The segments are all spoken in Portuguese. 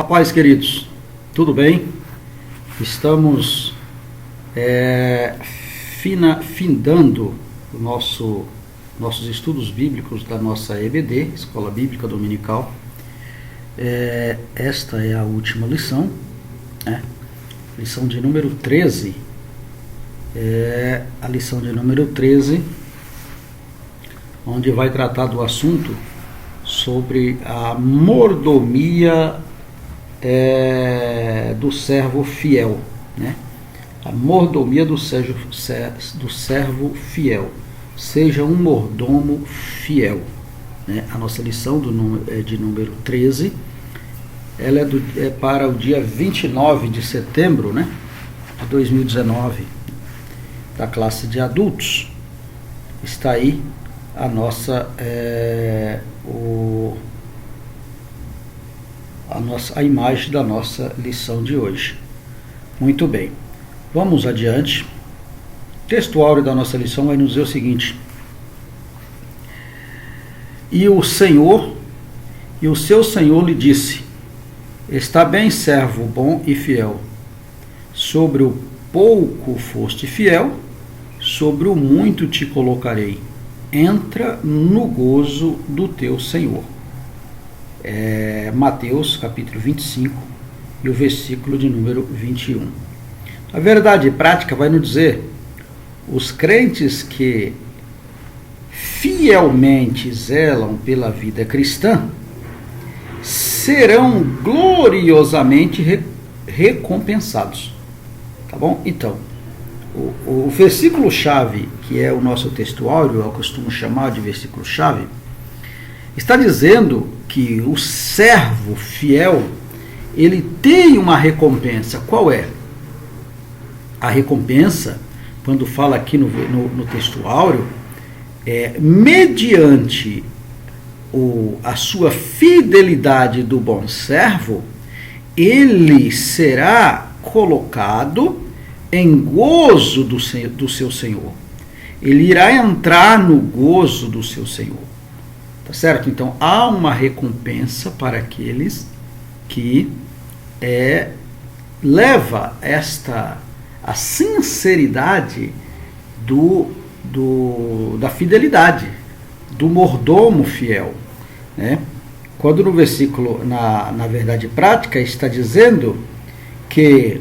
A paz, queridos, tudo bem? Estamos findando nossos estudos bíblicos da nossa EBD, Escola Bíblica Dominical. Esta é a última lição, lição de número 13. A lição de número 13, onde vai tratar do assunto sobre a mordomia do servo fiel, A mordomia do servo fiel. Seja um mordomo fiel, A nossa lição de número 13, ela é para o dia 29 de setembro, de 2019, da classe de adultos. Está aí a nossa a imagem da nossa lição de hoje. Muito bem, vamos adiante. O texto áureo da nossa lição vai nos dizer o seguinte: E o seu senhor lhe disse: Está bem, servo bom e fiel, sobre o pouco foste fiel, sobre o muito te colocarei, entra no gozo do teu Senhor. Mateus capítulo 25 e o versículo de número 21. A verdade prática vai nos dizer: os crentes que fielmente zelam pela vida cristã serão gloriosamente recompensados. Tá bom? Então, o versículo-chave, que é o nosso texto áureo, eu costumo chamar de versículo-chave, está dizendo que o servo fiel, ele tem uma recompensa. Qual é? A recompensa, quando fala aqui no texto áureo, mediante a sua fidelidade do bom servo, ele será colocado em gozo do seu Senhor. Ele irá entrar no gozo do seu Senhor. Tá certo? Então, há uma recompensa para aqueles que leva a sinceridade da fidelidade, do mordomo fiel. Quando no versículo, na verdade prática, está dizendo que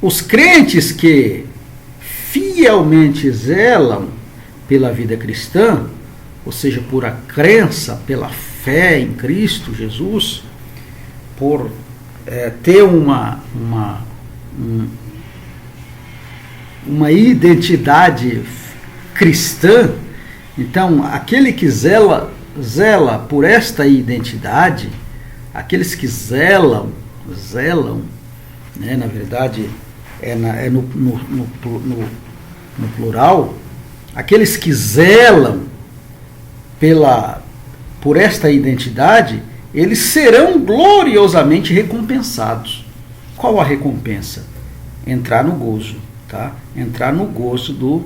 os crentes que fielmente zelam pela vida cristã, ou seja, por a crença, pela fé em Cristo Jesus, por ter uma identidade cristã, então aquele que zela por esta identidade, aqueles que zelam, na verdade no plural, aqueles que zelam por esta identidade, eles serão gloriosamente recompensados. Qual a recompensa? Entrar no gozo, tá? Entrar no gozo do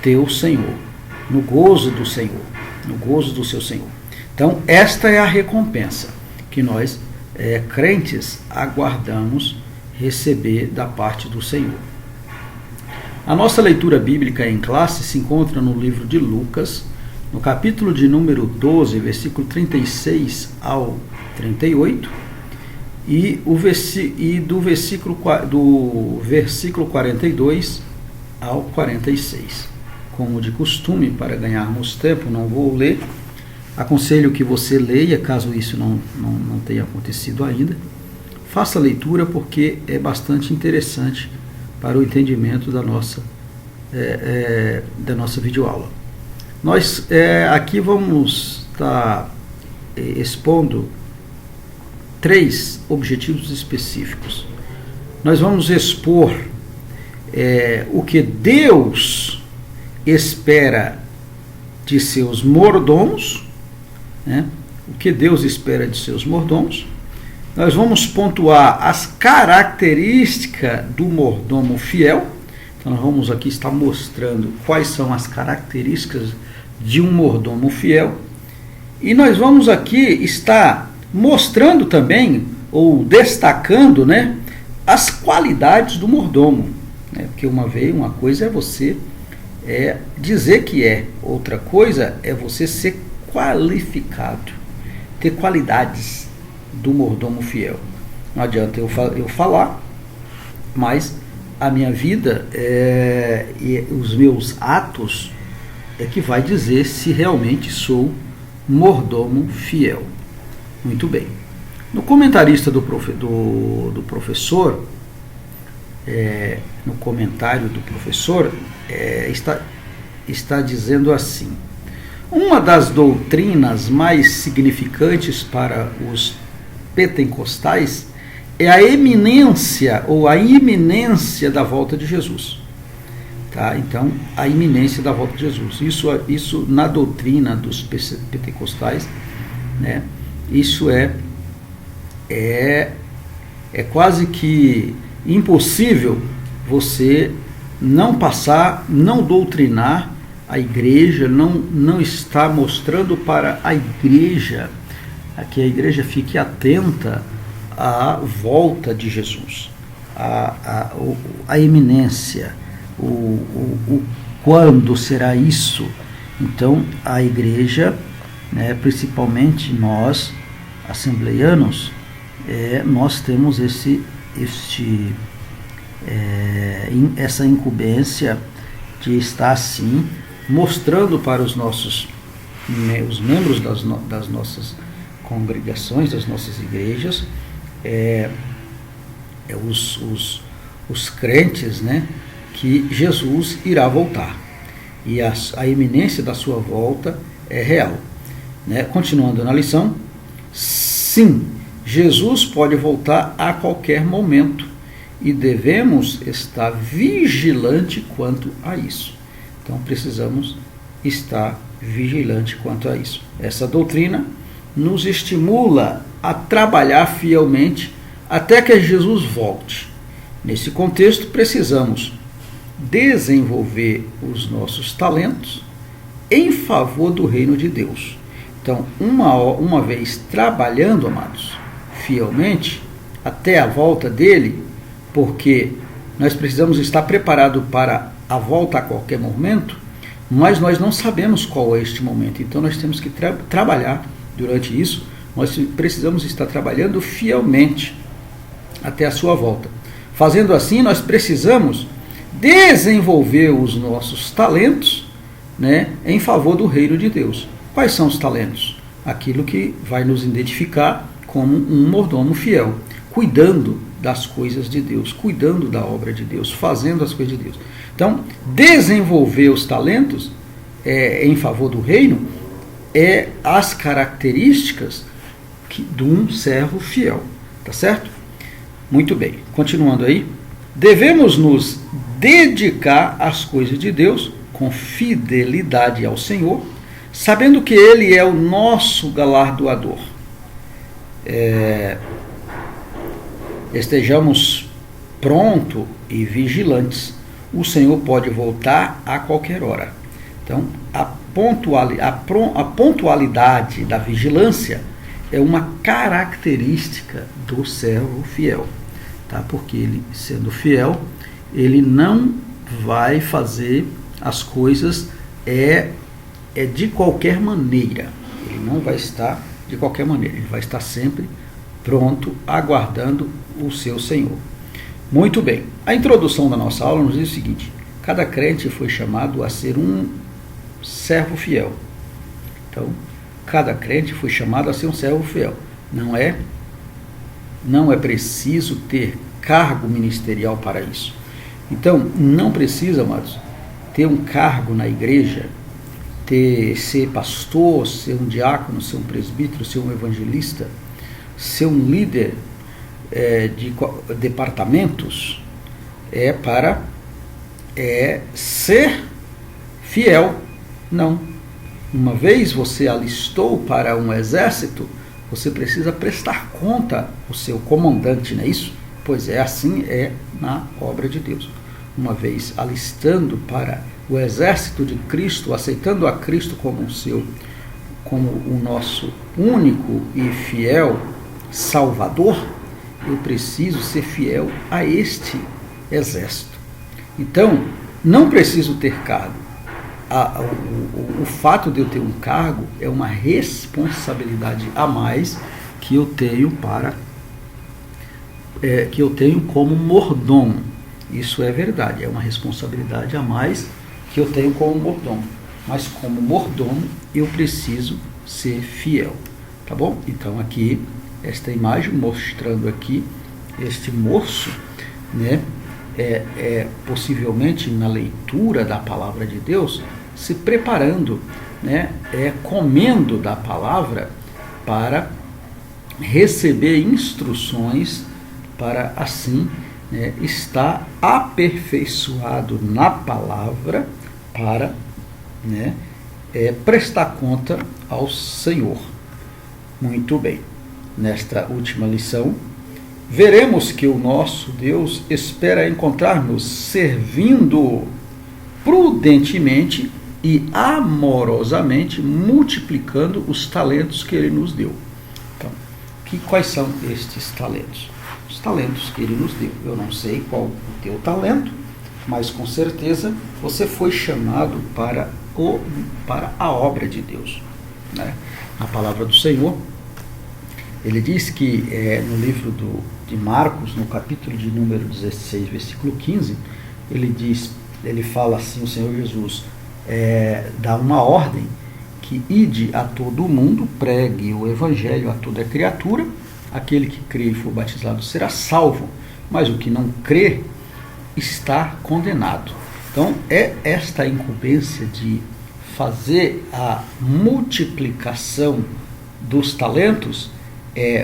teu Senhor, no gozo do Senhor, no gozo do seu Senhor. Então, esta é a recompensa que nós, crentes, aguardamos receber da parte do Senhor. A nossa leitura bíblica em classe se encontra no livro de Lucas, no capítulo de número 12, versículo 36 ao 38, e do versículo 42 ao 46. Como de costume, para ganharmos tempo, não vou ler. Aconselho que você leia, caso isso não tenha acontecido ainda. Faça a leitura, porque é bastante interessante para o entendimento da nossa videoaula. Nós aqui vamos estar expondo 3 objetivos específicos. Nós vamos expor o que Deus espera de seus mordomos, o que Deus espera de seus mordomos. Nós vamos pontuar as características do mordomo fiel. Então nós vamos aqui estar mostrando quais são as características de um mordomo fiel. E nós vamos aqui estar mostrando também, ou destacando, né, as qualidades do mordomo. Né? Porque uma coisa é você dizer que outra coisa é você ser qualificado, ter qualidades do mordomo fiel. Não adianta eu falar, mas a minha vida e os meus atos é que vai dizer se realmente sou mordomo fiel. Muito bem. No comentarista do professor, no comentário do professor, está dizendo assim: uma das doutrinas mais significantes para os pentecostais é a eminência ou a iminência da volta de Jesus. Tá? Então, a iminência da volta de Jesus. Isso na doutrina dos pentecostais, né? Isso é quase que impossível você não passar, não doutrinar a igreja, não está mostrando para a igreja, que a igreja fique atenta à volta de Jesus, a iminência, o quando será isso. Então a igreja, né, principalmente nós assembleianos, nós temos essa incumbência de estar assim mostrando para os membros das nossas congregações, das nossas igrejas, os crentes, né, que Jesus irá voltar e a iminência da sua volta é real, né? Continuando na lição, sim, Jesus pode voltar a qualquer momento e devemos estar vigilante quanto a isso. Então precisamos estar vigilante quanto a isso. Essa doutrina nos estimula a trabalhar fielmente até que Jesus volte. Nesse contexto, precisamos desenvolver os nossos talentos em favor do reino de Deus. Então, uma vez trabalhando, amados, fielmente, até a volta dele, porque nós precisamos estar preparados para a volta a qualquer momento, mas nós não sabemos qual é este momento. Então, nós temos que trabalhar durante isso. Nós precisamos estar trabalhando fielmente até a sua volta. Fazendo assim, nós precisamos desenvolver os nossos talentos, né, em favor do reino de Deus. Quais são os talentos? Aquilo que vai nos identificar como um mordomo fiel, cuidando das coisas de Deus, cuidando da obra de Deus, fazendo as coisas de Deus. Então, desenvolver os talentos em favor do reino é as características de um servo fiel. Tá certo? Muito bem. Continuando aí. Devemos nos dedicar às coisas de Deus com fidelidade ao Senhor, sabendo que Ele é o nosso galardoador. Estejamos prontos e vigilantes. O Senhor pode voltar a qualquer hora. Então, a pontualidade da vigilância é uma característica do servo fiel, tá? Porque ele, sendo fiel, ele não vai fazer as coisas de qualquer maneira. Ele não vai estar de qualquer maneira. Ele vai estar sempre pronto, aguardando o seu Senhor. Muito bem. A introdução da nossa aula nos diz o seguinte: cada crente foi chamado a ser um servo fiel. Então, cada crente foi chamado a ser um servo fiel. Não é preciso ter cargo ministerial para isso. Então, não precisa, amados, ter um cargo na igreja, ser pastor, ser um diácono, ser um presbítero, ser um evangelista, ser um líder de departamentos, para ser fiel. Não. Uma vez você alistou para um exército, você precisa prestar conta ao seu comandante, não é isso? Pois assim é na obra de Deus. Uma vez alistando para o exército de Cristo, aceitando a Cristo como seu como o nosso único e fiel Salvador, eu preciso ser fiel a este exército. Então, não preciso ter cargo. O fato de eu ter um cargo é uma responsabilidade a mais que eu tenho que eu tenho como mordomo. Isso é verdade, é uma responsabilidade a mais que eu tenho como mordomo. Mas como mordomo eu preciso ser fiel, tá bom? Então aqui esta imagem mostrando aqui este moço, né? Possivelmente na leitura da palavra de Deus, se preparando, né? Comendo da palavra para receber instruções para assim, né, estar aperfeiçoado na palavra para, né, prestar conta ao Senhor. Muito bem. Nesta última lição, veremos que o nosso Deus espera encontrar-nos servindo prudentemente e amorosamente, multiplicando os talentos que Ele nos deu. Então, quais são estes talentos? Os talentos que Ele nos deu. Eu não sei qual o teu talento, mas com certeza você foi chamado para a obra de Deus, né? Na palavra do Senhor, Ele diz que no livro de Marcos, no capítulo de número 16, versículo 15, ele fala assim, o Senhor Jesus dá uma ordem, que ide a todo o mundo, pregue o evangelho a toda criatura, aquele que crê e for batizado será salvo, mas o que não crê está condenado. Então é esta incumbência de fazer a multiplicação dos talentos,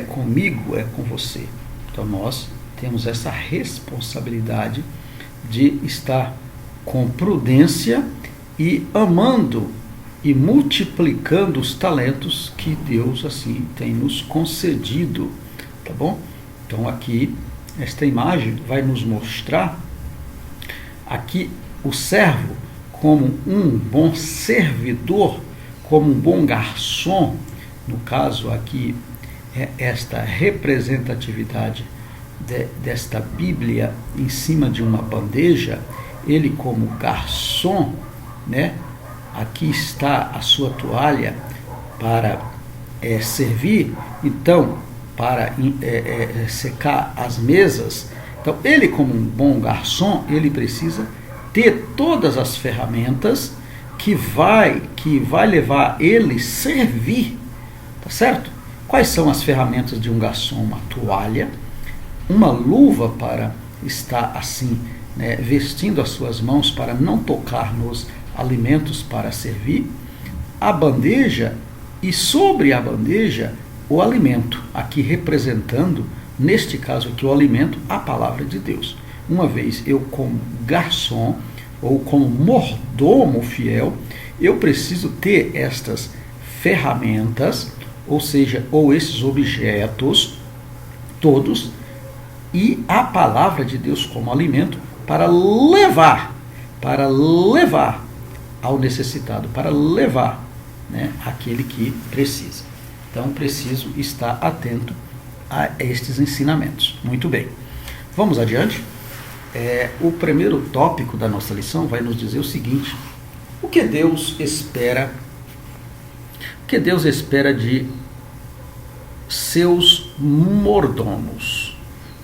comigo, com você. Então nós temos essa responsabilidade de estar com prudência e amando e multiplicando os talentos que Deus assim tem nos concedido, tá bom? Então aqui, esta imagem vai nos mostrar aqui o servo como um bom servidor, como um bom garçom. No caso aqui, esta representatividade desta Bíblia em cima de uma bandeja, ele como garçom, né? Aqui está a sua toalha para servir, então, para secar as mesas. Então, ele como um bom garçom, ele precisa ter todas as ferramentas que vai levar ele a servir, tá certo? Quais são as ferramentas de um garçom? Uma toalha, uma luva para estar assim, né, vestindo as suas mãos para não tocar nos alimentos para servir, a bandeja e sobre a bandeja o alimento, aqui representando, neste caso aqui, o alimento, a palavra de Deus. Uma vez eu como garçom ou como mordomo fiel, eu preciso ter estas ferramentas, ou seja, ou esses objetos todos, e a palavra de Deus como alimento para levar ao necessitado, para levar, né, aquele que precisa. Então, preciso estar atento a estes ensinamentos. Muito bem. Vamos adiante. O primeiro tópico da nossa lição vai nos dizer o seguinte: o que Deus espera? O que Deus espera de seus mordomos?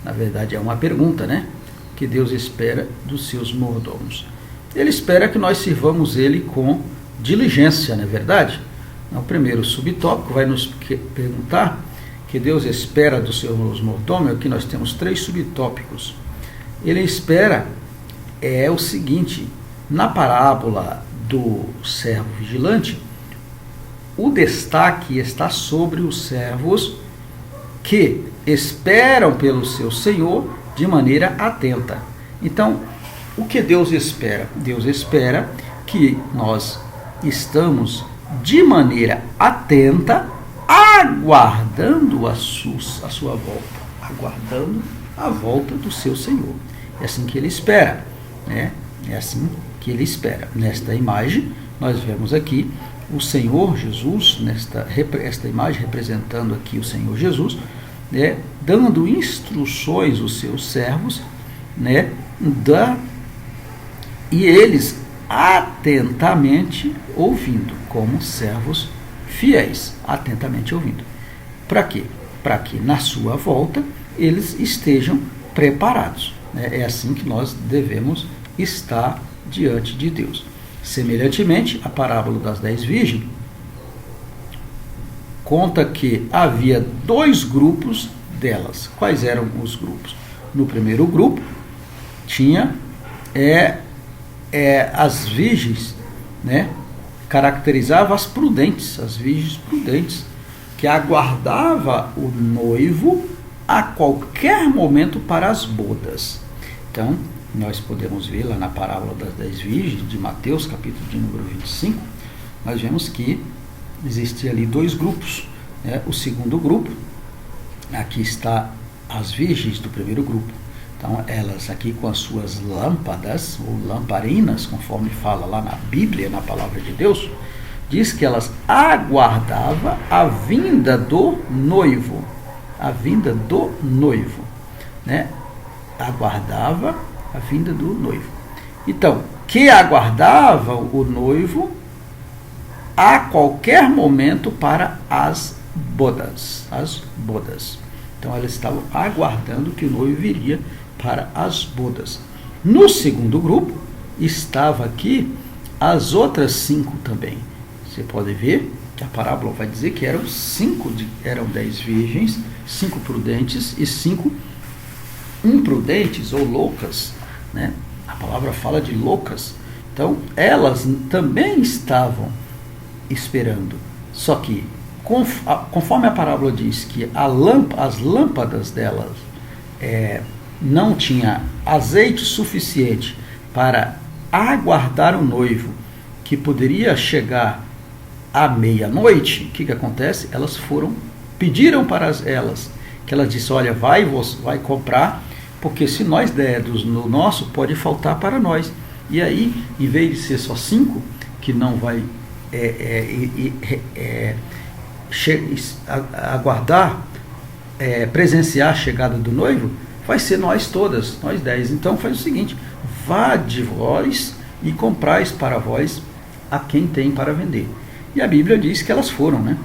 Na verdade, é uma pergunta, né? O que Deus espera dos seus mordomos? Ele espera que nós sirvamos Ele com diligência, não é verdade? O primeiro subtópico vai nos perguntar que Deus espera dos seus mordomos. Aqui nós temos 3 subtópicos. Ele espera o seguinte: na parábola do servo vigilante, o destaque está sobre os servos que esperam pelo seu Senhor de maneira atenta. Então, o que Deus espera? Deus espera que nós estamos de maneira atenta, aguardando a sua volta, aguardando a volta do seu Senhor. É assim que Ele espera, né? É assim que Ele espera. Nesta imagem, nós vemos aqui o Senhor Jesus, esta imagem representando aqui o Senhor Jesus, né, dando instruções aos seus servos, né, e eles atentamente ouvindo, como servos fiéis, atentamente ouvindo. Para quê? Para que na sua volta eles estejam preparados. É assim que nós devemos estar diante de Deus. Semelhantemente, a parábola das 10 virgens conta que havia 2 grupos delas. Quais eram os grupos? No primeiro grupo tinha as virgens, né? Caracterizava as virgens prudentes, que aguardava o noivo a qualquer momento para as bodas. Então, nós podemos ver lá na parábola das 10 virgens, de Mateus, capítulo de número 25, nós vemos que existia ali 2 grupos. Né? O segundo grupo, aqui está as virgens do primeiro grupo. Então, elas aqui com as suas lâmpadas, ou lamparinas, conforme fala lá na Bíblia, na palavra de Deus, diz que elas aguardavam a vinda do noivo. A vinda do noivo. Né? Aguardava a vinda do noivo. Então, que aguardava o noivo a qualquer momento para as bodas. As bodas. Então, elas estavam aguardando que o noivo viria para as bodas. No segundo grupo, estava aqui as outras 5 também. Você pode ver que a parábola vai dizer que eram 10 virgens, 5 prudentes e 5 imprudentes ou loucas. Né? A palavra fala de loucas. Então, elas também estavam esperando. Só que, conforme a parábola diz que as lâmpadas delas não tinha azeite suficiente para aguardar o noivo, que poderia chegar à meia-noite, o que acontece? Elas pediram para elas, que elas disse, olha, vai comprar, porque se nós dermos no nosso, pode faltar para nós. E aí, em vez de ser só 5, que não vai aguardar, presenciar a chegada do noivo, vai ser nós todas, nós 10. Então faz o seguinte, vá de vós e comprais para vós a quem tem para vender. E a Bíblia diz que elas foram, né?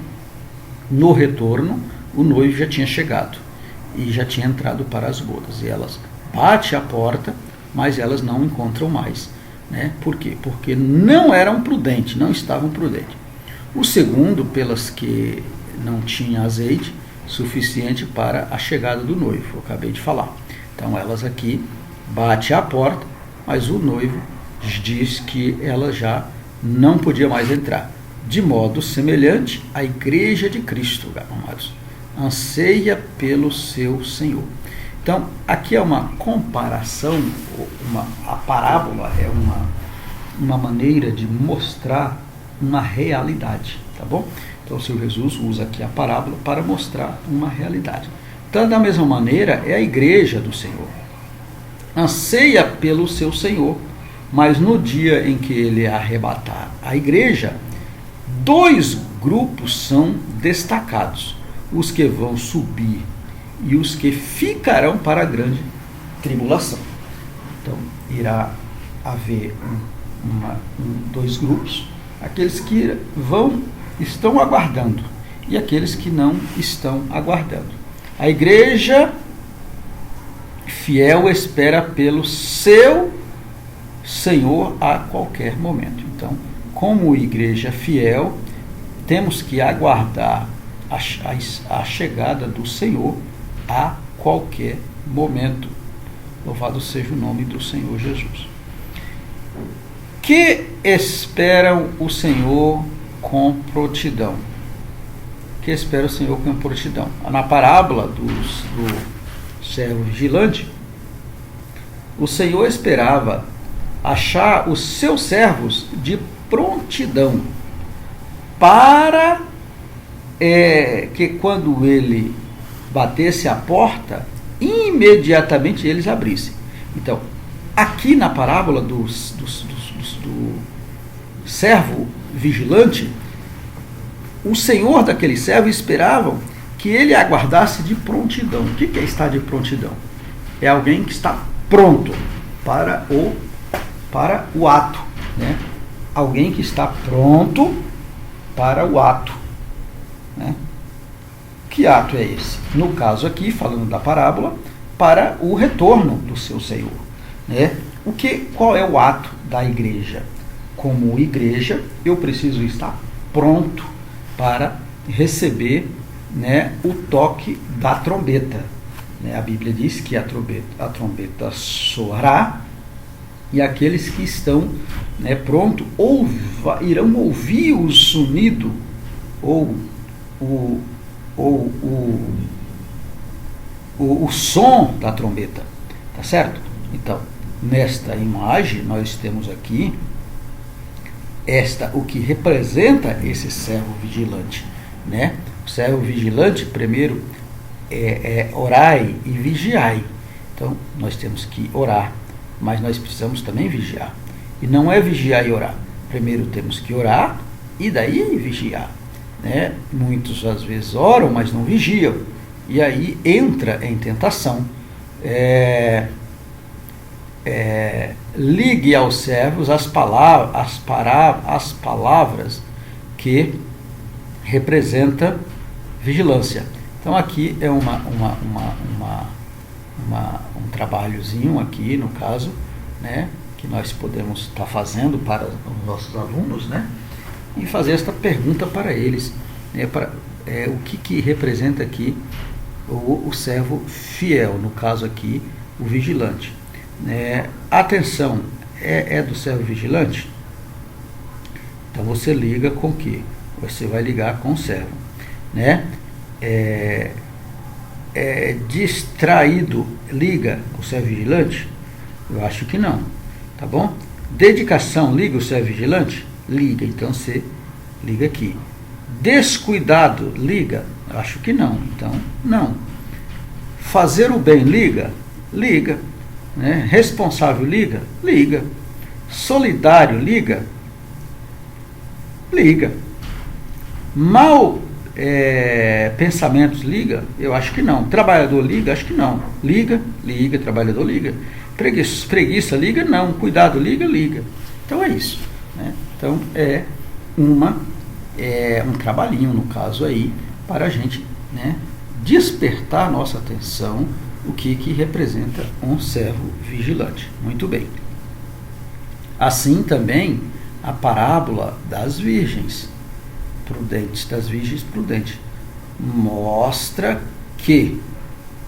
No retorno, o noivo já tinha chegado e já tinha entrado para as bodas. E elas batem a porta, mas elas não encontram mais. Né? Por quê? Porque não eram prudentes, não estavam prudentes. O segundo, pelas que não tinha azeite suficiente para a chegada do noivo, eu acabei de falar. Então elas aqui batem a porta, mas o noivo diz que ela já não podia mais entrar. De modo semelhante, a igreja de Cristo, amados, anseia pelo seu Senhor. Então, aqui é uma comparação, a parábola é uma maneira de mostrar uma realidade, tá bom? Então, o Senhor Jesus usa aqui a parábola para mostrar uma realidade. Então, da mesma maneira, é a igreja do Senhor. Anseia pelo seu Senhor, mas no dia em que ele arrebatar a igreja, 2 grupos são destacados: os que vão subir e os que ficarão para a grande tribulação. Então, irá haver 2 grupos, aqueles que estão aguardando e aqueles que não estão aguardando. A igreja fiel espera pelo seu Senhor a qualquer momento. Então, como igreja fiel, temos que aguardar a chegada do Senhor a qualquer momento. Louvado seja o nome do Senhor Jesus. Que esperam o Senhor com prontidão? Que espera o Senhor com prontidão? Na parábola do servo vigilante, o Senhor esperava achar os seus servos de prontidão para que quando ele batesse a porta, imediatamente eles abrissem. Então, aqui na parábola do servo vigilante, o senhor daquele servo esperava que ele aguardasse de prontidão. O que é estar de prontidão? É alguém que está pronto para o ato, né? Alguém que está pronto para o ato, né? Que ato é esse? No caso aqui, falando da parábola, para o retorno do seu Senhor, né? Qual é o ato da igreja? Como igreja, eu preciso estar pronto para receber, né, o toque da trombeta, né? A Bíblia diz que a trombeta soará e aqueles que estão, né, prontos irão ouvir o sonido ou o som da trombeta, tá certo? Então, nesta imagem nós temos aqui o que representa esse servo vigilante, né? O servo vigilante, primeiro, orai e vigiai. Então, nós temos que orar, mas nós precisamos também vigiar. E não é vigiar e orar. Primeiro temos que orar e daí vigiar, né? Muitos às vezes oram, mas não vigiam. E aí entra em tentação. Ligue aos servos as palavras que representa vigilância. Então aqui é um trabalhozinho aqui, no caso, né, que nós podemos estar fazendo para os nossos alunos, né, e fazer esta pergunta para eles, né, o que representa aqui o servo fiel, no caso aqui, o vigilante. Atenção, é do servo vigilante? Então você liga com o quê? Você vai ligar com o servo, né? Distraído, liga o servo vigilante? Eu acho que não, tá bom? Dedicação, liga o servo vigilante? Liga, então você liga aqui. Descuidado, liga? Eu acho que não, então não. Fazer o bem, liga? Liga. Né? Responsável, liga? Liga. Solidário, liga? Liga. Mau pensamentos, liga? Eu acho que não. Trabalhador, liga? Acho que não. Liga, trabalhador, liga. Preguiça, liga? Não. Cuidado, liga? Liga. Então é isso, né? Então um trabalhinho, no caso aí, para a gente, né, despertar nossa atenção o que representa um servo vigilante. Muito bem. Assim também a parábola das virgens prudentes, mostra que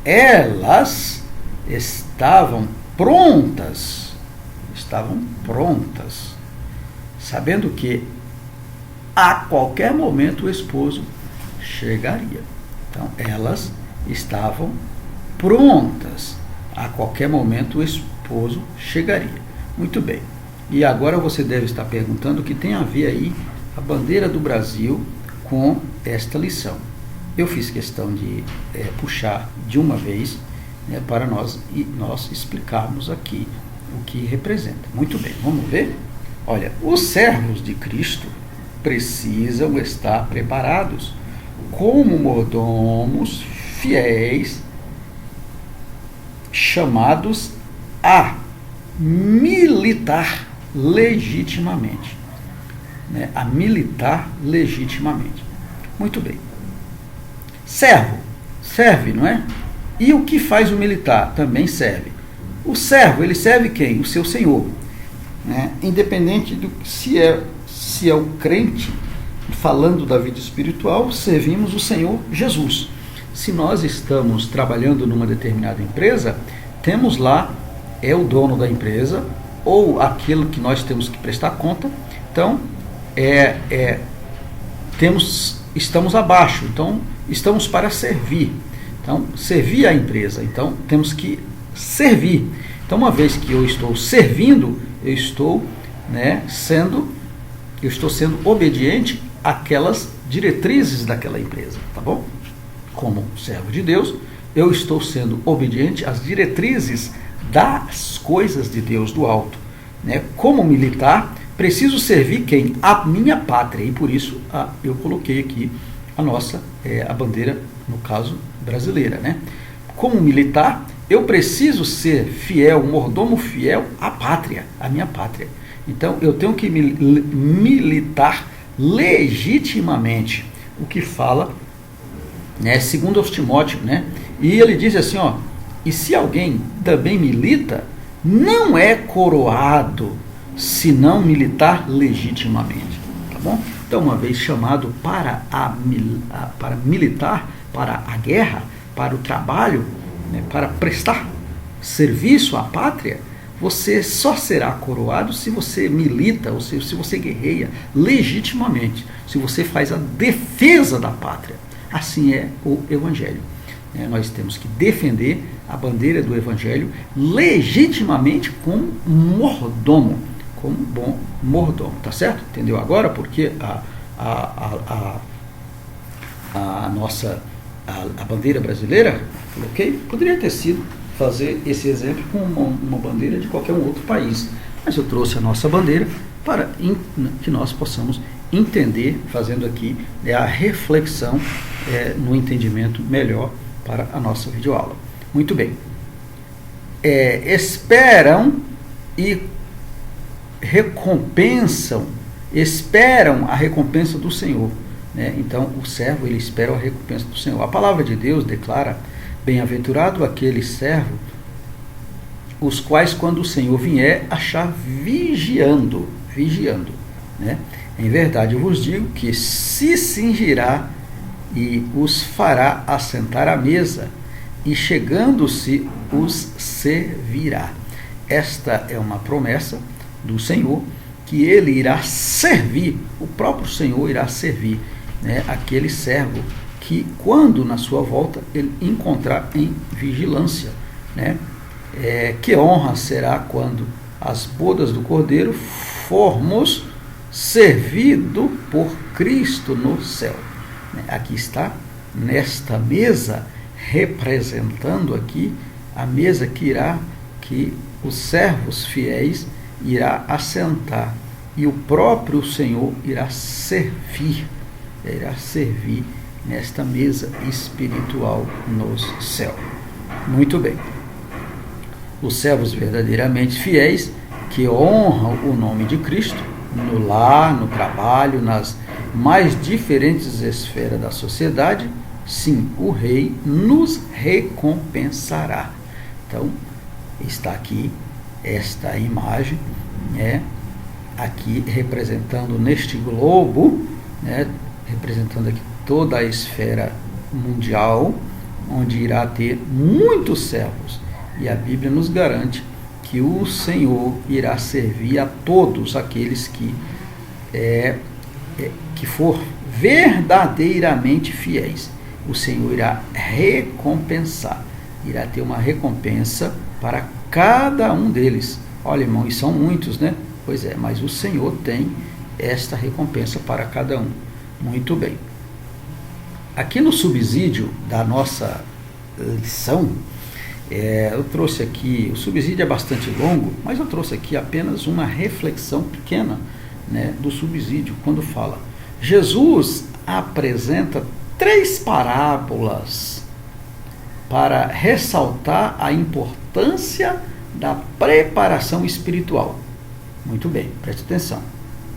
elas estavam prontas, sabendo que a qualquer momento o esposo chegaria. Então elas estavam prontas, a qualquer momento o esposo chegaria. Muito bem. E agora você deve estar perguntando o que tem a ver aí a bandeira do Brasil com esta lição. Eu fiz questão de puxar de uma vez, né, para nós explicarmos aqui o que representa. Muito bem, vamos ver? Olha, os servos de Cristo precisam estar preparados como mordomos fiéis, chamados a militar legitimamente, né? A militar legitimamente. Muito bem. Servo serve, não é? E o que faz o militar? Também serve. O servo, ele serve quem? O seu senhor, né? Independente do se é o crente, falando da vida espiritual, servimos o Senhor Jesus. Se nós estamos trabalhando numa determinada empresa, temos lá, o dono da empresa, ou aquilo que nós temos que prestar conta. Então, estamos abaixo, então estamos para servir. Então, servir a empresa, então temos que servir. Então, uma vez que eu estou servindo, eu estou sendo obediente àquelas diretrizes daquela empresa, tá bom? Como servo de Deus, eu estou sendo obediente às diretrizes das coisas de Deus do alto, né? Como militar, preciso servir quem? A minha pátria. E por isso eu coloquei aqui a bandeira, no caso, brasileira, né? Como militar, eu preciso ser fiel, mordomo fiel à pátria, à minha pátria. Então, eu tenho que militar legitimamente, o que fala, né, segundo aos Timóteo, né? E ele diz assim, ó, e se alguém também milita, não é coroado, se não militar legitimamente, tá bom? Então, uma vez chamado para militar, para a guerra, para o trabalho, né, para prestar serviço à pátria, você só será coroado se você milita, ou se você guerreia legitimamente, se você faz a defesa da pátria. Assim é o Evangelho. Nós temos que defender a bandeira do Evangelho legitimamente como mordomo, como bom mordomo, tá certo? Entendeu agora? Porque a bandeira brasileira, ok? Poderia ter sido fazer esse exemplo com uma bandeira de qualquer outro país, mas eu trouxe a nossa bandeira para que nós possamos entender, fazendo aqui a reflexão no entendimento melhor para a nossa videoaula. Muito bem. Esperam e esperam a recompensa do Senhor. Né? Então, o servo, ele espera a recompensa do Senhor. A palavra de Deus declara: bem-aventurado aquele servo, os quais, quando o Senhor vier, achar vigiando. Né? Em verdade, eu vos digo que se cingirá e os fará assentar à mesa, e chegando-se os servirá. Esta é uma promessa do Senhor, que ele irá servir, o próprio Senhor irá servir, né, aquele servo que, quando na sua volta, ele encontrar em vigilância, né? Que honra será quando as bodas do Cordeiro formos servido por Cristo no céu. Aqui está, nesta mesa, representando aqui a mesa que os servos fiéis irá assentar, e o próprio Senhor irá servir nesta mesa espiritual no céu. Muito bem. Os servos verdadeiramente fiéis, que honram o nome de Cristo, no lar, no trabalho, nas mais diferentes esferas da sociedade, sim, o Rei nos recompensará. Então, está aqui esta imagem, aqui representando neste globo, representando aqui toda a esfera mundial, onde irá ter muitos servos. E a Bíblia nos garante que o Senhor irá servir a todos aqueles que for verdadeiramente fiéis. O Senhor irá recompensar, irá ter uma recompensa para cada um deles. Olha, irmão, e são muitos, né? Pois é, mas o Senhor tem esta recompensa para cada um. Muito bem. Aqui no subsídio da nossa lição, eu trouxe aqui, o subsídio é bastante longo, mas eu trouxe aqui apenas uma reflexão pequena, né, do subsídio, quando fala: Jesus apresenta 3 parábolas para ressaltar a importância da preparação espiritual. Muito bem, preste atenção.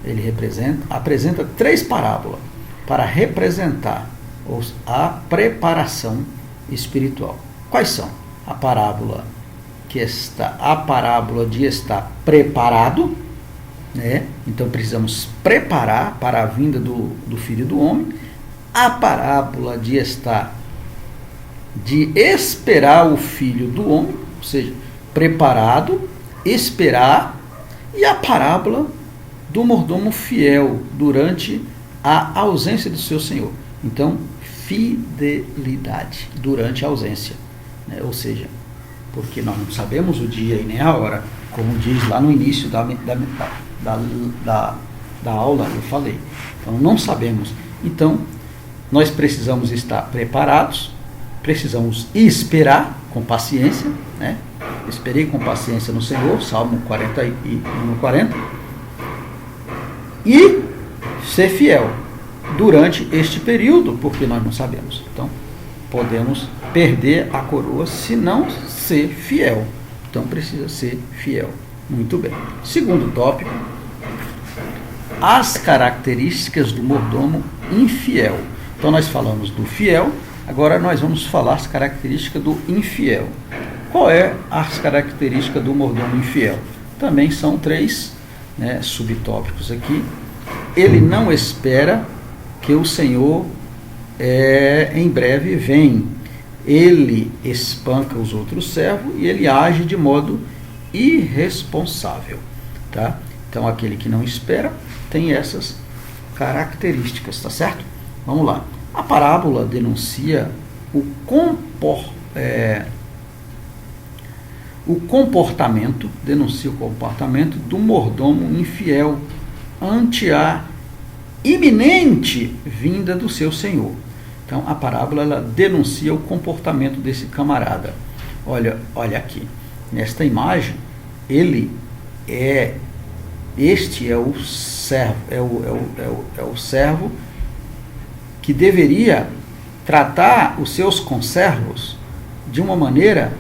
Ele apresenta 3 parábolas para representar a preparação espiritual. Quais são? A parábola de estar preparado, né? Então precisamos preparar para a vinda do Filho do Homem. A parábola de esperar o Filho do Homem, ou seja, preparado, esperar, e a parábola do mordomo fiel durante a ausência do seu Senhor. Então, fidelidade durante a ausência, né? Ou seja, porque nós não sabemos o dia e nem a hora, como diz lá no início da aula, eu falei. Então, não sabemos. Então, nós precisamos estar preparados, precisamos esperar com paciência, né? Esperei com paciência no Senhor, Salmo 40. e ser fiel durante este período, porque nós não sabemos. Então, podemos perder a coroa se não ser fiel. Então, precisa ser fiel. Muito bem. Segundo tópico, as características do mordomo infiel. Então, nós falamos do fiel, agora nós vamos falar as características do infiel. Qual é as características do mordomo infiel? Também são 3, né, subtópicos aqui. Ele não espera que o Senhor em breve vem. Ele espanca os outros servos e ele age de modo irresponsável. Tá? Então, aquele que não espera tem essas características, tá certo? Vamos lá. A parábola denuncia o comportamento do mordomo infiel ante a iminente vinda do seu senhor. Então, a parábola ela denuncia o comportamento desse camarada. Olha aqui, nesta imagem, este é o servo, é o servo que deveria tratar os seus conservos de uma maneira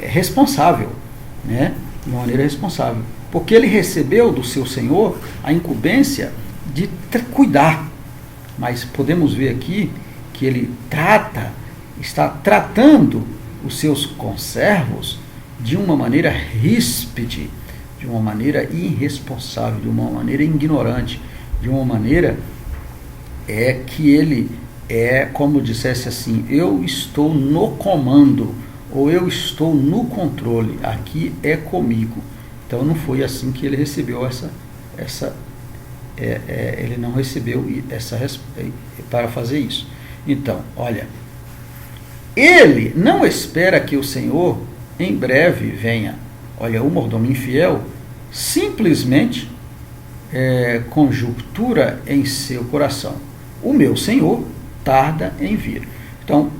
responsável, né? De uma maneira responsável, porque ele recebeu do seu senhor a incumbência de cuidar, mas podemos ver aqui que ele está tratando os seus conservos de uma maneira ríspide, de uma maneira irresponsável, de uma maneira ignorante, de uma maneira que ele como dissesse assim: eu estou no comando, ou eu estou no controle, aqui é comigo. Então não foi assim que ele recebeu ele não recebeu para fazer isso. Então, olha, ele não espera que o Senhor em breve venha. Olha, o mordomo infiel simplesmente conjectura em seu coração: o meu Senhor tarda em vir. Então,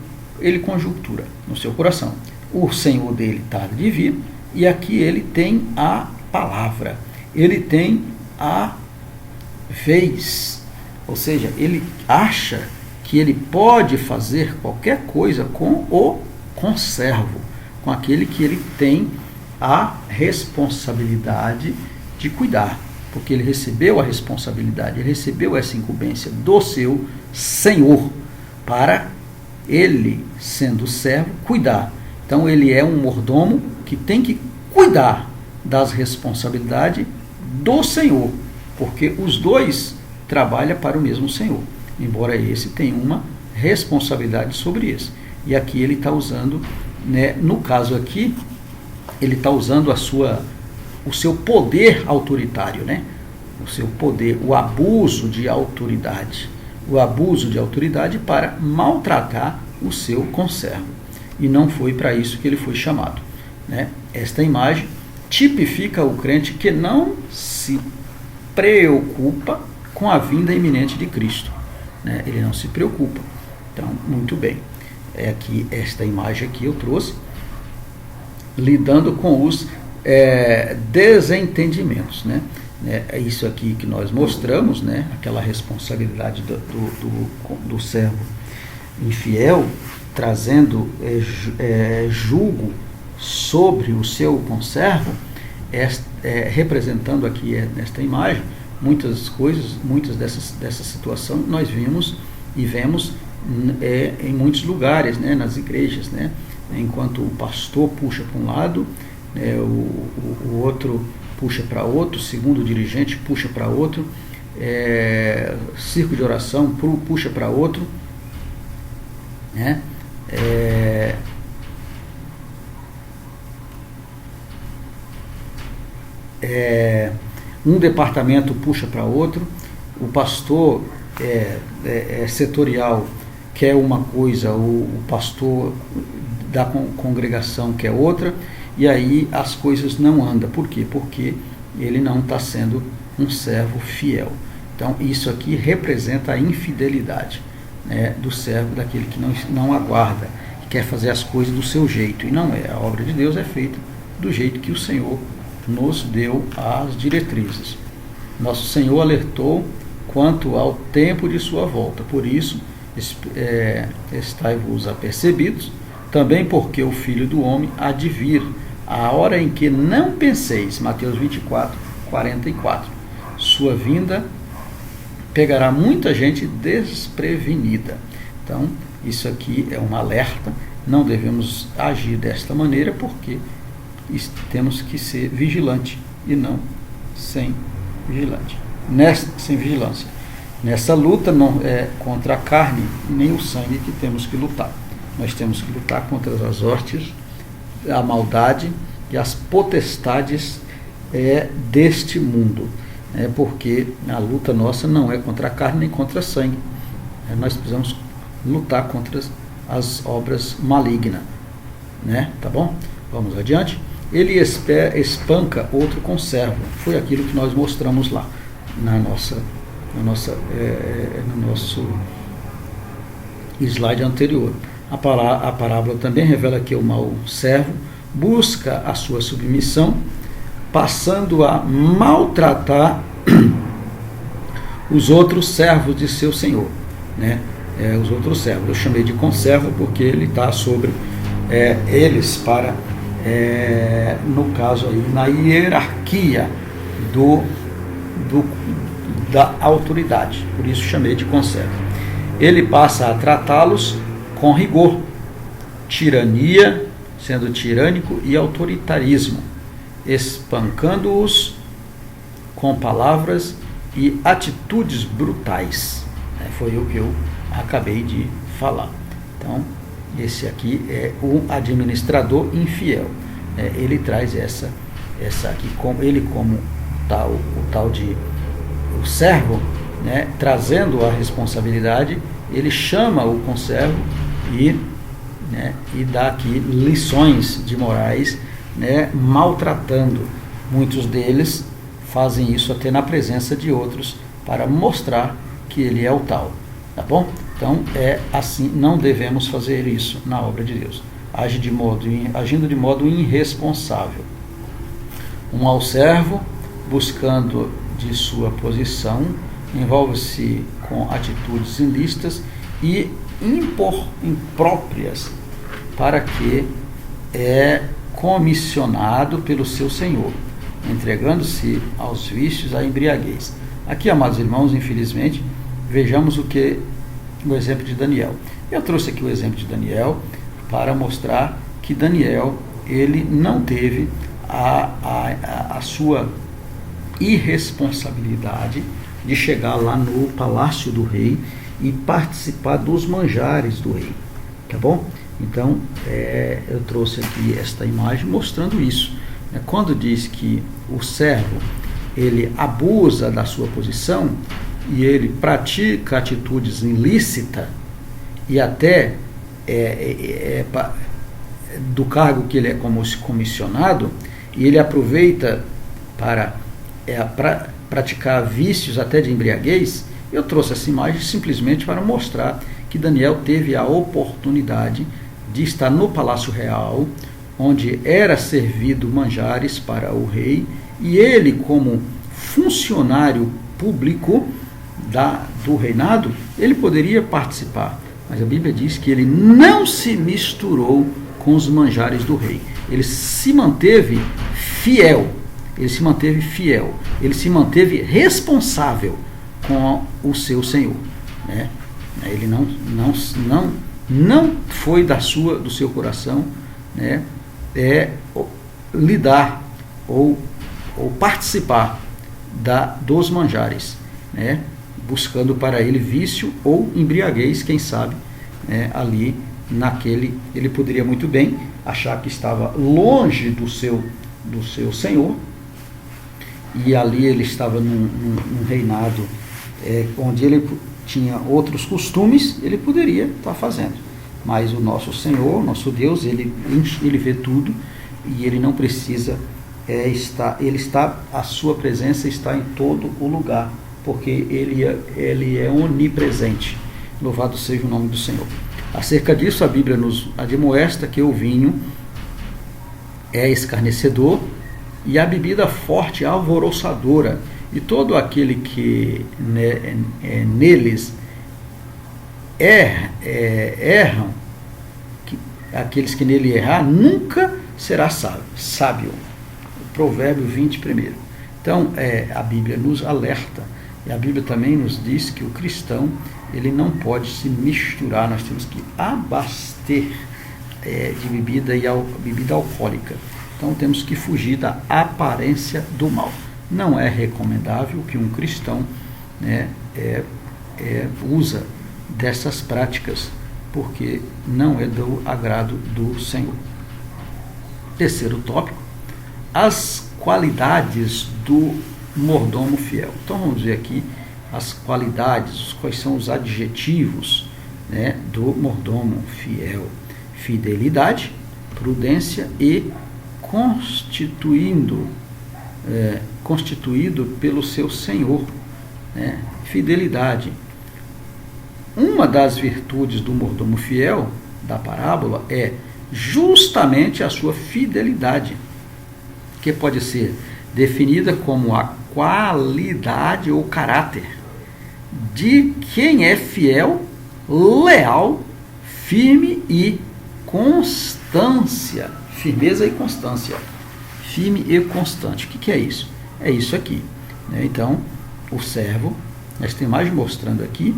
ele conjectura no seu coração: o Senhor dele tarda de vir, e aqui ele tem a palavra, ele tem a vez, ou seja, ele acha que ele pode fazer qualquer coisa com o conservo, com aquele que ele tem a responsabilidade de cuidar, porque ele recebeu a responsabilidade, ele recebeu essa incumbência do seu senhor, para ele, sendo servo, cuidar. Então, ele é um mordomo que tem que cuidar das responsabilidades do Senhor, porque os dois trabalham para o mesmo Senhor, embora esse tenha uma responsabilidade sobre esse. E aqui ele está usando, né, no caso aqui, ele está usando o seu poder autoritário, né? O seu poder, o abuso de autoridade. O abuso de autoridade para maltratar o seu conservo. E não foi para isso que ele foi chamado, né? Esta imagem tipifica o crente que não se preocupa com a vinda iminente de Cristo, né? Ele não se preocupa. Então, muito bem. Aqui, esta imagem aqui eu trouxe, lidando com os desentendimentos, né? É isso aqui que nós mostramos, né? Aquela responsabilidade do servo infiel, trazendo julgo sobre o seu conservo, representando aqui nesta imagem muitas coisas, muitas dessas situações nós vimos e vemos em muitos lugares, né? Nas igrejas, né? Enquanto o pastor puxa para um lado, o outro puxa para outro, segundo o dirigente puxa para outro, círculo de oração puxa para outro, né? Um departamento puxa para outro, o pastor setorial quer uma coisa, o pastor da congregação quer outra, e aí as coisas não andam. Por quê? Porque ele não está sendo um servo fiel. Então, isso aqui representa a infidelidade, né, do servo, daquele que não aguarda, que quer fazer as coisas do seu jeito. E não é. A obra de Deus é feita do jeito que o Senhor nos deu as diretrizes. Nosso Senhor alertou quanto ao tempo de sua volta. Por isso, estai-vos apercebidos, também porque o Filho do Homem há de vir, a hora em que não penseis. Mateus 24, 44. Sua vinda pegará muita gente desprevenida. Então, isso aqui é um alerta. Não devemos agir desta maneira, porque temos que ser vigilante e não sem vigilância. Nessa luta não é contra a carne nem o sangue que temos que lutar. Nós temos que lutar contra as hostes, a maldade e as potestades deste mundo. Porque a luta nossa não é contra a carne nem contra o sangue. Nós precisamos lutar contra as obras malignas. Tá bom? Vamos adiante. Ele espanca outro com servo. Foi aquilo que nós mostramos lá no nosso slide anterior. A parábola também revela que o mau servo busca a sua submissão, passando a maltratar os outros servos de seu senhor. Os outros servos. Eu chamei de conservo porque ele está sobre eles para, no caso aí, na hierarquia da autoridade. Por isso chamei de conservo. Ele passa a tratá-los com rigor, tirania, sendo tirânico, e autoritarismo, espancando-os com palavras e atitudes brutais. Foi o que eu acabei de falar. Então, esse aqui é o administrador infiel. Ele traz essa aqui, como o tal de o servo, trazendo a responsabilidade. Ele chama o conservo e dá aqui lições de morais, maltratando. Muitos deles fazem isso até na presença de outros, para mostrar que ele é o tal. Tá bom? Então, assim, não devemos fazer isso na obra de Deus. Agindo de modo irresponsável. Um mau servo, buscando de sua posição, envolve-se com atitudes ilícitas e impróprias, para que é comissionado pelo seu senhor, entregando-se aos vícios, à embriaguez. Aqui, amados irmãos, infelizmente, vejamos o exemplo de Daniel. Eu trouxe aqui o exemplo de Daniel para mostrar que Daniel, ele não teve a sua irresponsabilidade de chegar lá no palácio do rei e participar dos manjares do rei. Tá bom? Então, eu trouxe aqui esta imagem mostrando isso. Quando diz que o servo, ele abusa da sua posição e ele pratica atitudes ilícitas e até do cargo que ele é como comissionado, e ele aproveita para praticar vícios até de embriaguez. Eu trouxe essa imagem simplesmente para mostrar que Daniel teve a oportunidade de estar no Palácio Real, onde era servido manjares para o rei, e ele, como funcionário público do reinado, ele poderia participar, mas a Bíblia diz que ele não se misturou com os manjares do rei. Ele se manteve fiel, ele se manteve responsável com o seu Senhor. Ele não foi do seu coração lidar ou participar dos manjares, buscando para ele vício ou embriaguez, quem sabe, ali ele poderia muito bem achar que estava longe do seu Senhor, e ali ele estava num reinado onde ele tinha outros costumes, ele poderia estar fazendo. Mas o nosso Senhor, nosso Deus, ele vê tudo, e ele não precisa a sua presença está em todo o lugar, porque ele é onipresente. Louvado seja o nome do Senhor. Acerca disso, a Bíblia nos admoesta que o vinho é escarnecedor, e a bebida forte é alvoroçadora, e todo aquele que neles erram, aqueles que nele errar, nunca será sábio. Provérbio 20, primeiro. Então, a Bíblia nos alerta, e a Bíblia também nos diz que o cristão, ele não pode se misturar, nós temos que abaster de bebida e bebida alcoólica. Então, temos que fugir da aparência do mal. Não é recomendável que um cristão usa dessas práticas, porque não é do agrado do Senhor. Terceiro tópico, as qualidades do mordomo fiel. Então vamos ver aqui as qualidades, quais são os adjetivos do mordomo fiel. Fidelidade, prudência e constituído pelo seu Senhor. Fidelidade. Uma das virtudes do mordomo fiel, da parábola, é justamente a sua fidelidade, que pode ser definida como a qualidade ou caráter de quem é fiel, leal, firme e constância. Firmeza e constância. Firme e constante. O que é isso? É isso aqui. Então, o servo, nesta imagem mostrando aqui,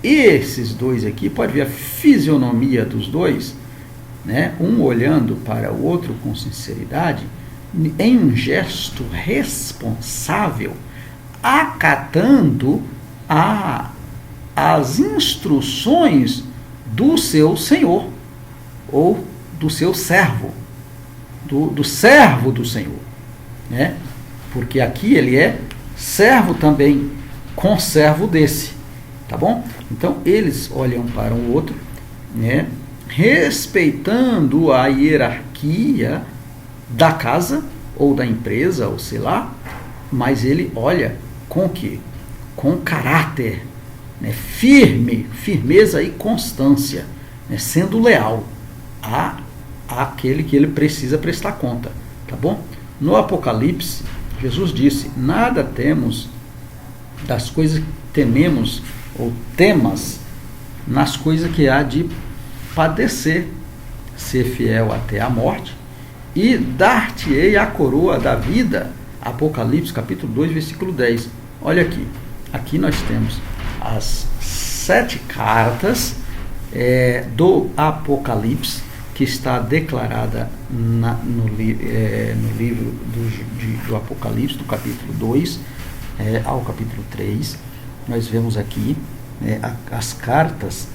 esses dois aqui, pode ver a fisionomia dos dois, um olhando para o outro com sinceridade, em um gesto responsável, acatando as instruções do seu senhor, ou do seu servo, do servo do Senhor. Porque aqui ele é servo também, conservo desse. Tá bom? Então, eles olham para o outro, respeitando a hierarquia da casa, ou da empresa, ou sei lá, mas ele olha com o quê? Com caráter, firmeza e constância, sendo leal àquele que ele precisa prestar conta. Tá bom? No Apocalipse, Jesus disse: nada temos das coisas que tememos ou temas nas coisas que há de padecer, ser fiel até a morte, e dar-te-ei a coroa da vida. Apocalipse capítulo 2, versículo 10. Olha aqui, aqui nós temos as 7 cartas do Apocalipse, que está declarada no livro do Apocalipse, do capítulo 2 ao capítulo 3. Nós vemos aqui as cartas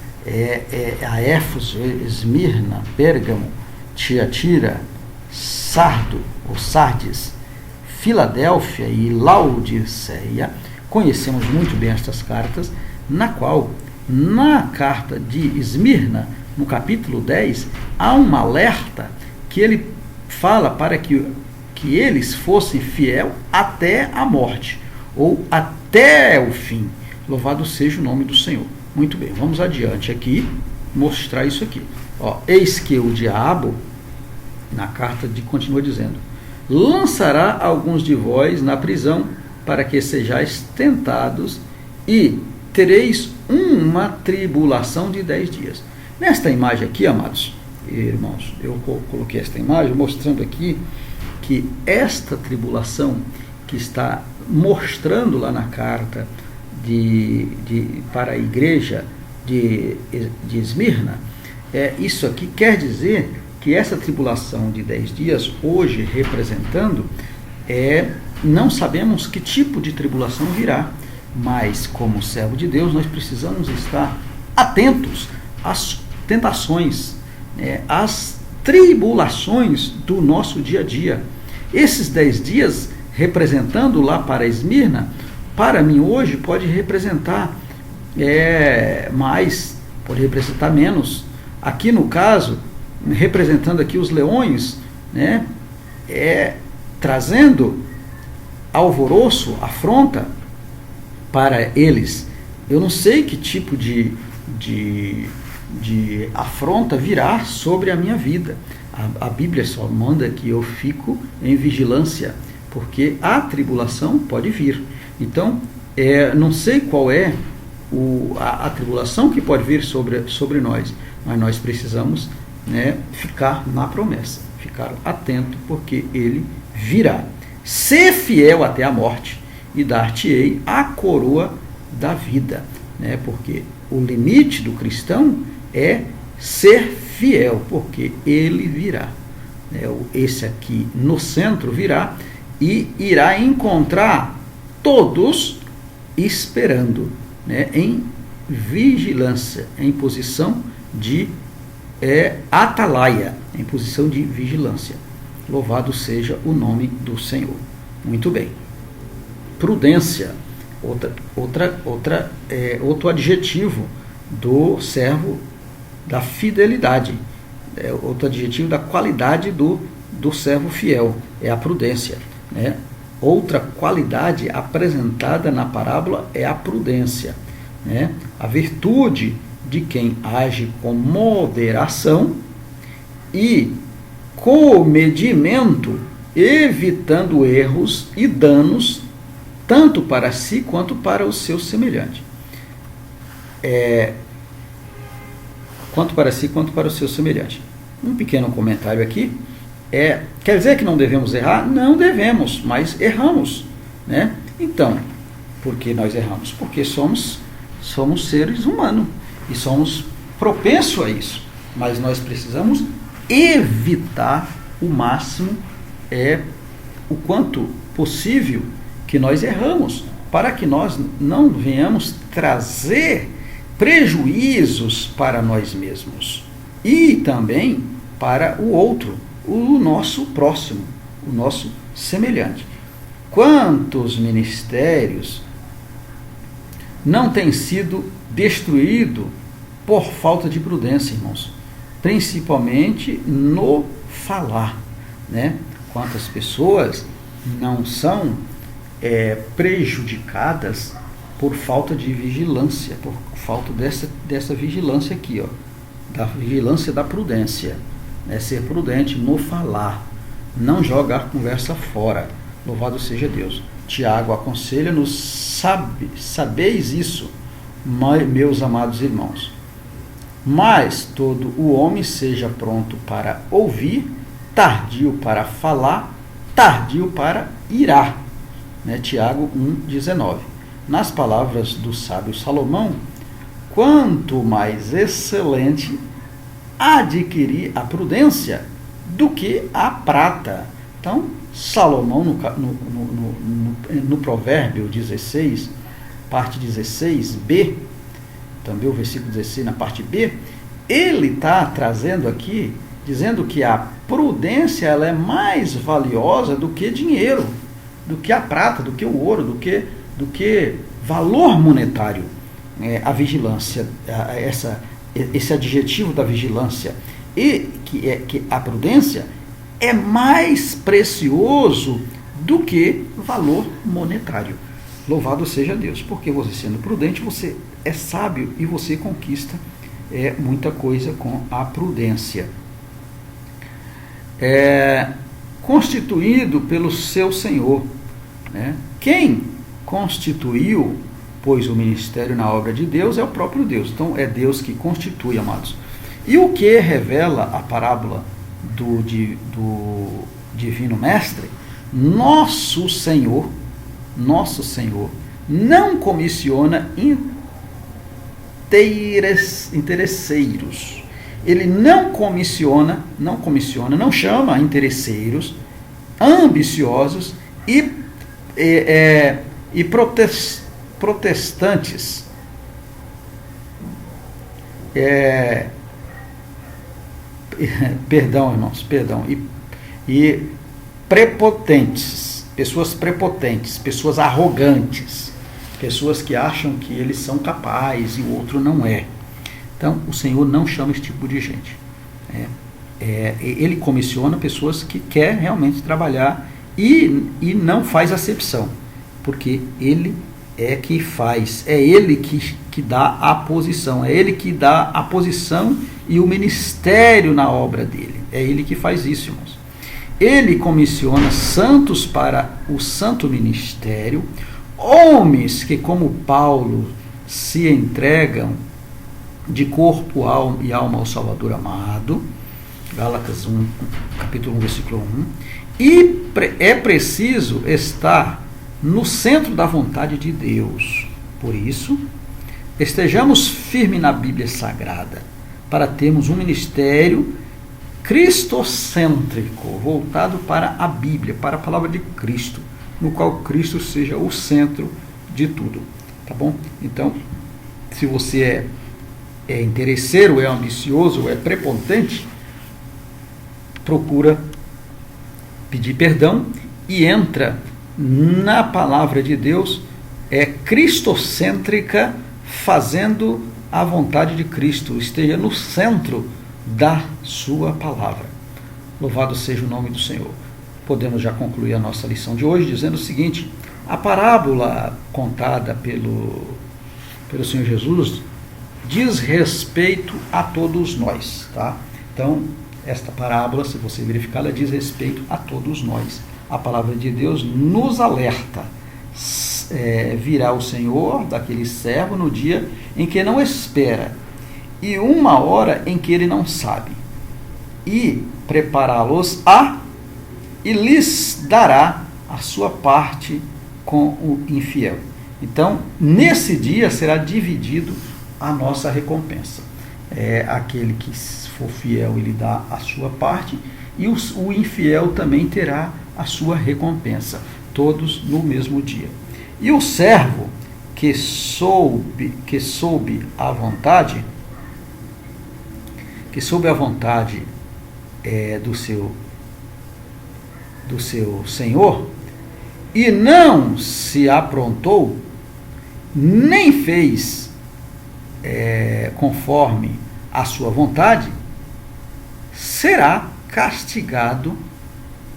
a Éfeso, Esmirna, Pérgamo, Tiatira, Sardo, ou Sardes, Filadélfia e Laodiceia. Conhecemos muito bem estas cartas, na qual, na carta de Esmirna, no capítulo 10, há um alerta que ele fala para que eles fossem fiel até a morte, ou até o fim. Louvado seja o nome do Senhor. Muito bem, vamos adiante aqui, mostrar isso aqui. Eis que o diabo, na carta continua dizendo: lançará alguns de vós na prisão, para que sejais tentados, e tereis uma tribulação de 10 dias. Nesta imagem aqui, amados irmãos, eu coloquei esta imagem mostrando aqui que esta tribulação que está mostrando lá na carta para a igreja de Esmirna, isso aqui quer dizer que essa tribulação de 10 dias, hoje representando, não sabemos que tipo de tribulação virá, mas como servo de Deus nós precisamos estar atentos às tentações, às tribulações do nosso dia a dia. Esses 10 dias, representando lá para Esmirna, para mim hoje pode representar mais, pode representar menos. Aqui no caso, representando aqui os leões, trazendo alvoroço, afronta para eles. Eu não sei que tipo de afronta virá sobre a minha vida, A Bíblia só manda que eu fico em vigilância, porque a tribulação pode vir. Então, não sei qual é a tribulação que pode vir sobre nós, mas nós precisamos, né, ficar na promessa, ficar atento, porque ele virá. Ser fiel até a morte, e dar-te-ei a coroa da vida, né? Porque o limite do cristão é ser fiel, porque ele virá. Esse aqui no centro virá e irá encontrar todos esperando, né, em vigilância, em posição de atalaia, em posição de vigilância. Louvado seja o nome do Senhor. Muito bem. Prudência, outro adjetivo do servo da fidelidade, outro adjetivo da qualidade do servo fiel, é a prudência, né? Outra qualidade apresentada na parábola é a prudência, né? A virtude de quem age com moderação e comedimento, evitando erros e danos tanto para si quanto para o seu semelhante. Quanto para si quanto para o seu semelhante. Um pequeno comentário aqui. Quer dizer que não devemos errar? Não devemos, mas erramos, né? Então, por que nós erramos? Porque somos seres humanos e somos propensos a isso, mas nós precisamos evitar o máximo, o quanto possível, que nós erramos, para que nós não venhamos trazer prejuízos para nós mesmos e também para o outro, o nosso próximo, o nosso semelhante. Quantos ministérios não têm sido destruídos por falta de prudência, irmãos? Principalmente no falar, né? Quantas pessoas não são prejudicadas por falta de vigilância, por falta dessa vigilância aqui, da vigilância da prudência, né? Ser prudente no falar, não jogar conversa fora. Louvado seja Deus. Tiago aconselha-nos: sabeis isso, meus amados irmãos. Mas todo o homem seja pronto para ouvir, tardio para falar, tardio para irar. Né? Tiago 1,19. Nas palavras do sábio Salomão: quanto mais excelente adquirir a prudência do que a prata. Então, Salomão, no provérbio 16, parte 16b, também o versículo 16 na parte B, ele está trazendo aqui, dizendo que a prudência ela é mais valiosa do que dinheiro, do que a prata, do que o ouro, do que valor monetário. A vigilância, esse adjetivo da vigilância, e que a prudência é mais precioso do que valor monetário. Louvado seja Deus, porque você sendo prudente, você é sábio e você conquista muita coisa com a prudência. Constituído pelo seu Senhor, né? Quem constituiu, pois, o ministério na obra de Deus é o próprio Deus. Então é Deus que constitui, amados. E o que revela a parábola do Divino Mestre? Nosso Senhor não comissiona interesseiros. Ele não chama interesseiros, ambiciosos e protestantes. Perdão, irmãos, e prepotentes, pessoas prepotentes, pessoas arrogantes, pessoas que acham que eles são capazes e o outro não é. Então, o Senhor não chama esse tipo de gente. Ele comissiona pessoas que querem realmente trabalhar e não faz acepção, porque ele é que faz, é ele que dá a posição, é ele que dá a posição e o ministério na obra dele. É Ele que faz isso, irmãos. Ele comissiona santos para o santo ministério, homens que, como Paulo, se entregam de corpo e alma ao Salvador amado, Gálatas 1, capítulo 1, versículo 1, e é preciso estar no centro da vontade de Deus. Por isso, estejamos firmes na Bíblia Sagrada, para termos um ministério cristocêntrico, voltado para a Bíblia, para a palavra de Cristo, no qual Cristo seja o centro de tudo. Tá bom? Então, se você é interesseiro, é ambicioso, é prepotente, procura pedir perdão e entra na palavra de Deus, cristocêntrica, fazendo a vontade de Cristo, esteja no centro da sua palavra. Louvado seja o nome do Senhor. Podemos já concluir a nossa lição de hoje dizendo o seguinte: a parábola contada pelo Senhor Jesus diz respeito a todos nós, tá? Então, esta parábola, se você verificar, ela diz respeito a todos nós. A palavra de Deus nos alerta. Virá o Senhor daquele servo no dia em que não espera, e uma hora em que ele não sabe, e prepará-los-á, e lhes dará a sua parte com o infiel. Então, nesse dia será dividido a nossa recompensa. Aquele que for fiel, ele dá a sua parte, e o infiel também terá a sua recompensa, todos no mesmo dia. E o servo que soube a vontade, do seu senhor, e não se aprontou, nem fez conforme a sua vontade, será castigado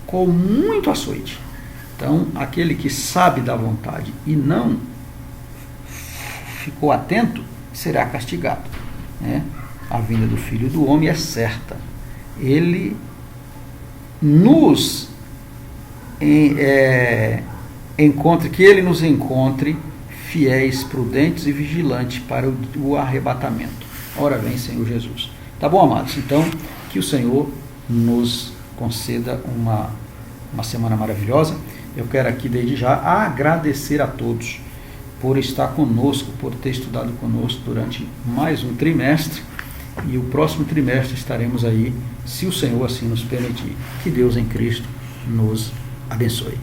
com muito açoite. Então, aquele que sabe da vontade e não ficou atento, será castigado, né? A vinda do Filho do Homem é certa. Ele nos encontre fiéis, prudentes e vigilantes para o arrebatamento. Ora vem, Senhor Jesus. Tá bom, amados? Então, que o Senhor nos conceda uma semana maravilhosa. Eu quero aqui, desde já, agradecer a todos por estar conosco, por ter estudado conosco durante mais um trimestre. E o próximo trimestre estaremos aí, se o Senhor assim nos permitir. Que Deus em Cristo nos abençoe.